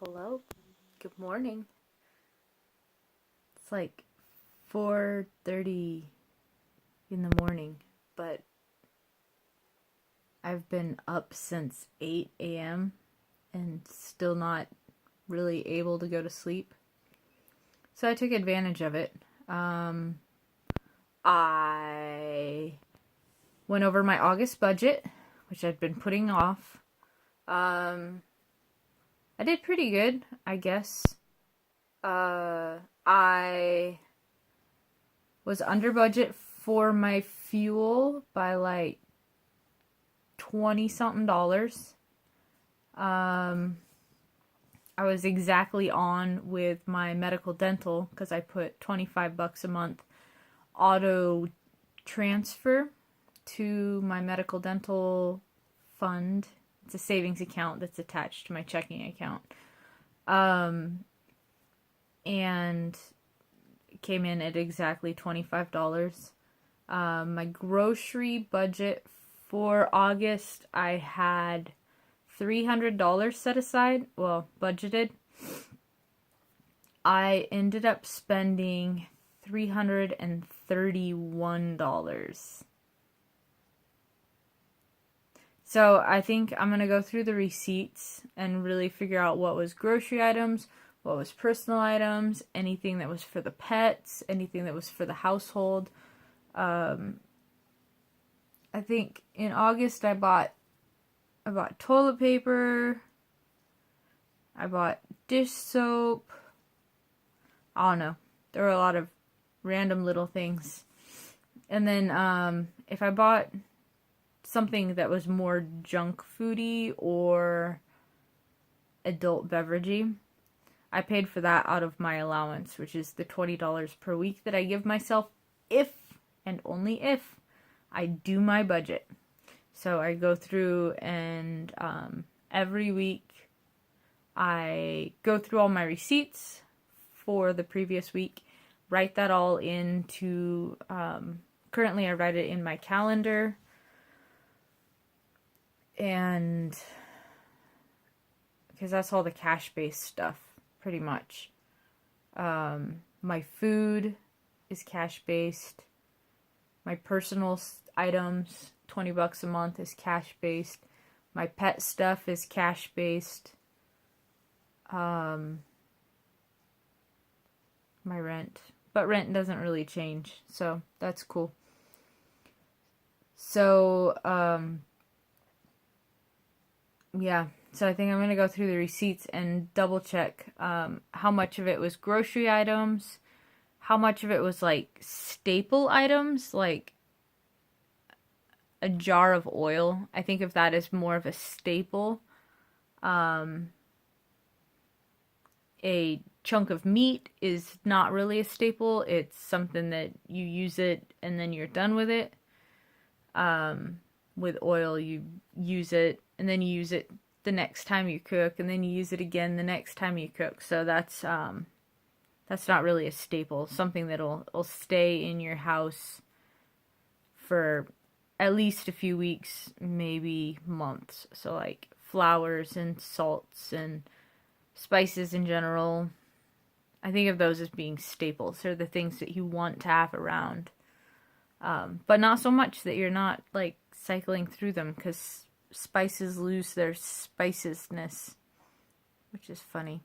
Hello. Good morning. It's like 4:30 in the morning, but I've been up since 8 a.m. and still not really able to go to sleep. So I took advantage of it. I went over my August budget, which I'd been putting off. I did pretty good, I guess. I was under budget for my fuel by like 20 something dollars. I was exactly on with my medical dental because I put $25 a month auto transfer to my medical dental fund. It's a savings account that's attached to my checking account. And it came in at exactly $25. My grocery budget for August, I had $300 set aside, well, budgeted. I ended up spending $331. So I think I'm going to go through the receipts and really figure out what was grocery items, what was personal items, anything that was for the pets, anything that was for the household. I think in August I bought toilet paper, I bought dish soap. I don't know. There were a lot of random little things. And then if I bought something that was more junk foody or adult beveragey, I paid for that out of my allowance, which is the $20 per week that I give myself if and only if I do my budget. So I go through and every week I go through all my receipts for the previous week, write that all into, currently I write it in my calendar, and because that's all the cash-based stuff, pretty much. My food is cash-based. My personal items, $20 a month, is cash-based. My pet stuff is cash-based. My rent. But rent doesn't really change, so that's cool. So, yeah. So I think I'm going to go through the receipts and double check how much of it was grocery items, how much of it was like staple items, like a jar of oil. I think of that as more of a staple. A chunk of meat is not really a staple. It's something that you use it and then you're done with it. With oil, you use it and then you use it the next time you cook, and then you use it again the next time you cook. So that's not really a staple. Something that'll stay in your house for at least a few weeks, maybe months. So like flours and salts and spices in general, I think of those as being staples. They're the things that you want to have around, but not so much that you're not like cycling through them, because spices lose their spiciness, which is funny.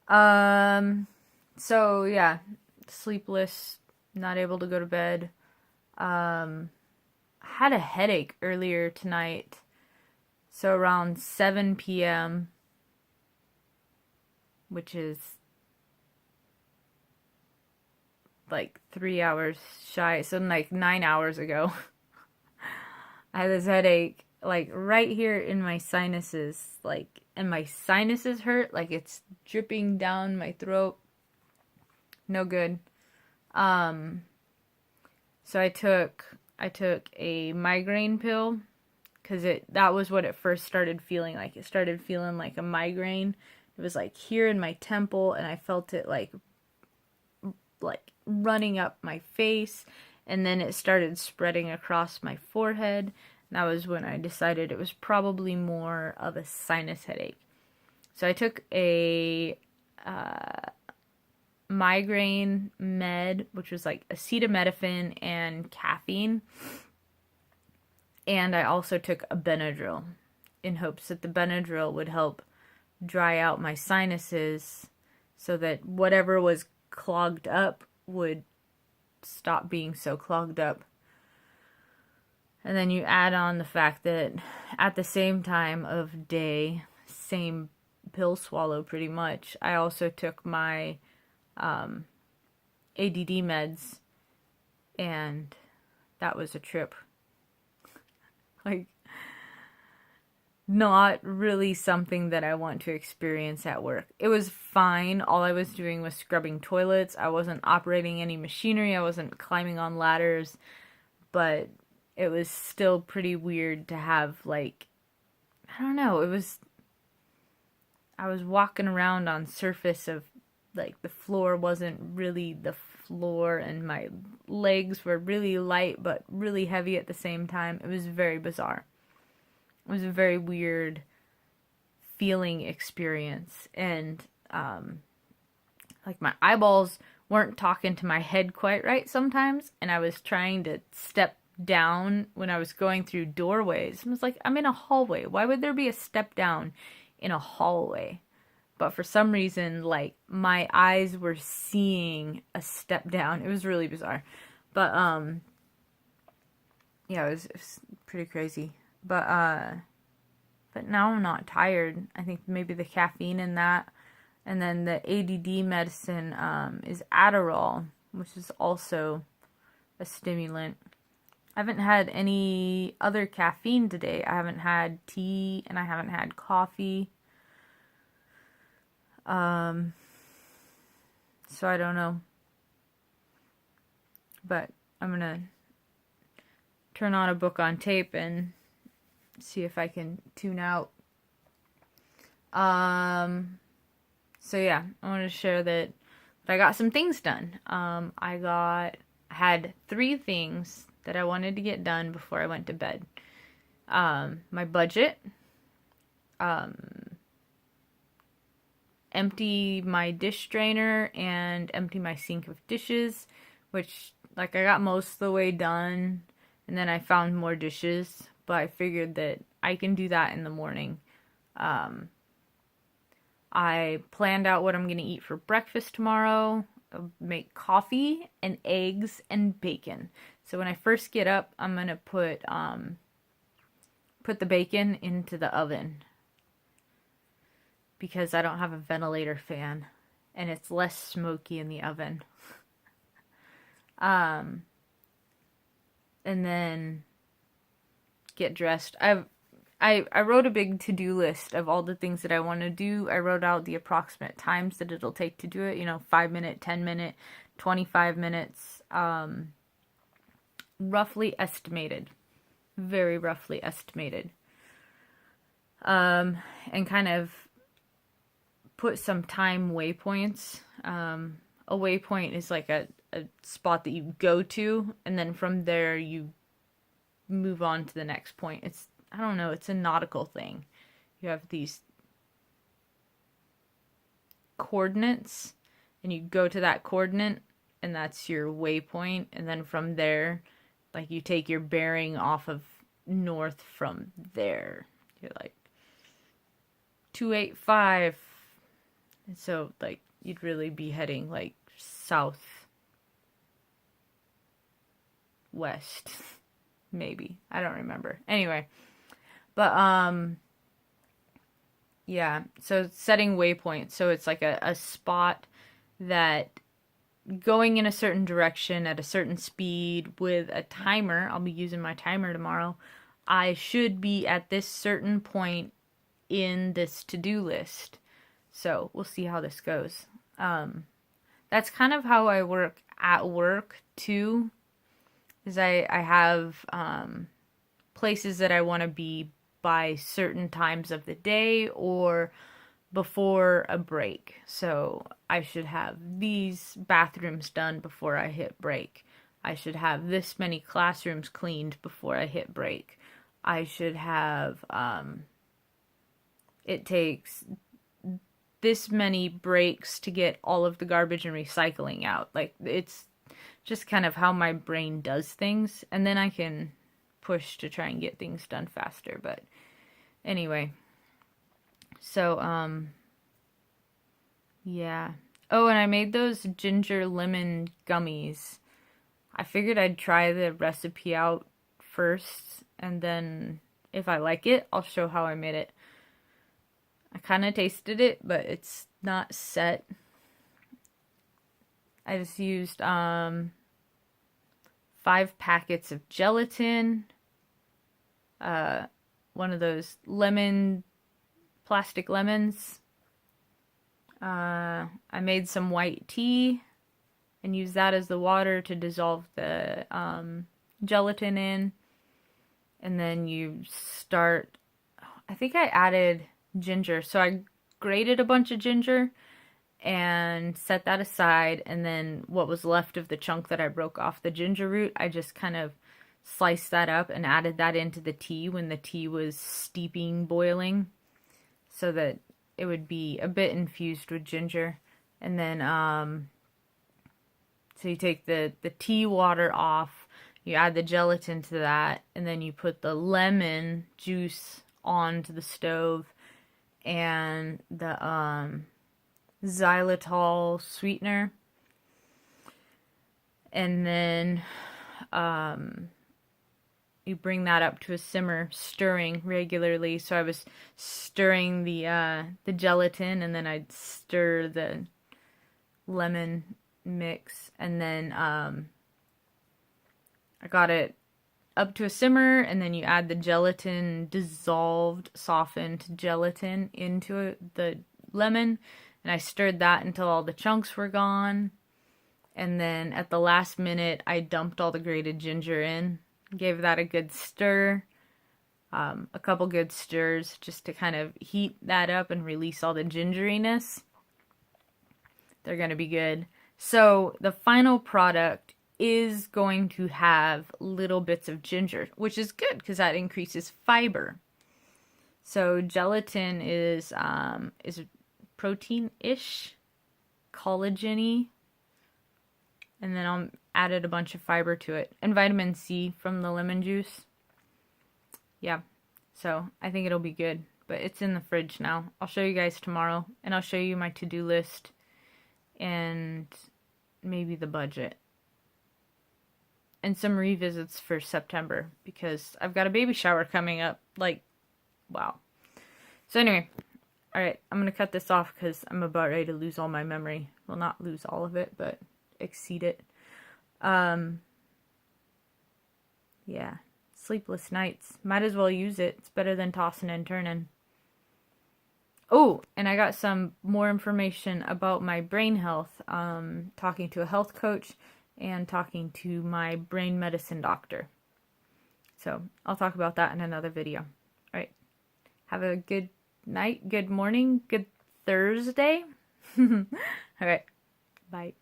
So yeah, sleepless, not able to go to bed. Had a headache earlier tonight, so around 7 p.m., which is like 3 hours shy, so like 9 hours ago. I had this headache, like right here in my sinuses, like, and my sinuses hurt, like it's dripping down my throat. No good. So I took a migraine pill, because that was what it first started feeling like. It started feeling like a migraine. It was like here in my temple, and I felt it like running up my face, and then it started spreading across my forehead. And that was when I decided it was probably more of a sinus headache. So I took a migraine med, which was like acetaminophen and caffeine. And I also took a Benadryl in hopes that the Benadryl would help dry out my sinuses so that whatever was clogged up would stop being so clogged up. And then you add on the fact that at the same time of day, same pill swallow pretty much, I also took my ADD meds, and that was a trip. Like, not really something that I want to experience at work. It was fine. All I was doing was scrubbing toilets. I wasn't operating any machinery. I wasn't climbing on ladders. But it was still pretty weird to have, like, I don't know. I was walking around on surface of, like, the floor wasn't really the floor, and my legs were really light but really heavy at the same time. It was very bizarre. It was a very weird feeling experience, and like my eyeballs weren't talking to my head quite right sometimes, and I was trying to step down when I was going through doorways. I was like, I'm in a hallway. Why would there be a step down in a hallway? But for some reason, like, my eyes were seeing a step down. It was really bizarre. But yeah, it was pretty crazy. But now I'm not tired. I think maybe the caffeine in that. And then the ADD medicine is Adderall, which is also a stimulant. I haven't had any other caffeine today. I haven't had tea, and I haven't had coffee. So I don't know. But I'm gonna turn on a book on tape and see if I can tune out. So yeah, I want to share that I got some things done. I had 3 things that I wanted to get done before I went to bed. My budget, empty my dish drainer, and empty my sink of dishes, which, like, I got most of the way done, and then I found more dishes, but I figured that I can do that in the morning. I planned out what I'm going to eat for breakfast tomorrow. I'll make coffee and eggs and bacon. So when I first get up, I'm going to put the bacon into the oven, because I don't have a ventilator fan, and it's less smoky in the oven. And then get dressed. I wrote a big to-do list of all the things that I want to do. I wrote out the approximate times that it'll take to do it. 5 minute, 10 minute, 25 minutes. Roughly estimated. Very roughly estimated. And kind of put some time waypoints. A waypoint is like a spot that you go to, and then from there you move on to the next point. I don't know, it's a nautical thing. You have these coordinates, and you go to that coordinate, and that's your waypoint, and then from there, like, you take your bearing off of north from there. You're like 285. And so, like, you'd really be heading, like, south west. Maybe. I don't remember. Anyway. But, yeah. So, setting waypoints. So, it's like a spot that, going in a certain direction at a certain speed with a timer, I'll be using my timer tomorrow, I should be at this certain point in this to-do list. So, we'll see how this goes. That's kind of how I work at work, too. Is I have places that I want to be by certain times of the day or before a break. So I should have these bathrooms done before I hit break. I should have this many classrooms cleaned before I hit break. I should have, it takes this many breaks to get all of the garbage and recycling out. Like, it's just kind of how my brain does things, and then I can push to try and get things done faster. But anyway, so yeah. Oh, and I made those ginger lemon gummies. I figured I'd try the recipe out first, and then if I like it, I'll show how I made it. I kind of tasted it, but it's not set. I just used 5 packets of gelatin, one of those plastic lemons. I made some white tea and used that as the water to dissolve the gelatin in. And then you start, I think I added ginger. So I grated a bunch of ginger and set that aside. And then what was left of the chunk that I broke off the ginger root, I just kind of sliced that up and added that into the tea when the tea was steeping, boiling, so that it would be a bit infused with ginger. And then, so you take the tea water off, you add the gelatin to that, and then you put the lemon juice onto the stove and the xylitol sweetener. And then you bring that up to a simmer, stirring regularly. So I was stirring the gelatin, and then I'd stir the lemon mix, and then I got it up to a simmer, and then you add the gelatin, dissolved, softened gelatin into the lemon, and I stirred that until all the chunks were gone. And then at the last minute, I dumped all the grated ginger in, gave that a good stir, a couple good stirs just to kind of heat that up and release all the gingeriness. They're going to be good. So the final product is going to have little bits of ginger, which is good because that increases fiber. So gelatin is protein-ish, collagen-y, and then I'll added a bunch of fiber to it, and vitamin C from the lemon juice. Yeah, so I think it'll be good, but it's in the fridge now. I'll show you guys tomorrow, and I'll show you my to-do list and maybe the budget. And some revisits for September, because I've got a baby shower coming up. Like, wow. So anyway, alright, I'm going to cut this off because I'm about ready to lose all my memory. Well, not lose all of it, but exceed it. Yeah, sleepless nights. Might as well use it. It's better than tossing and turning. Oh, and I got some more information about my brain health, talking to a health coach and talking to my brain medicine doctor. So I'll talk about that in another video. All right. Have a good night, good morning, good Thursday. All right. Bye.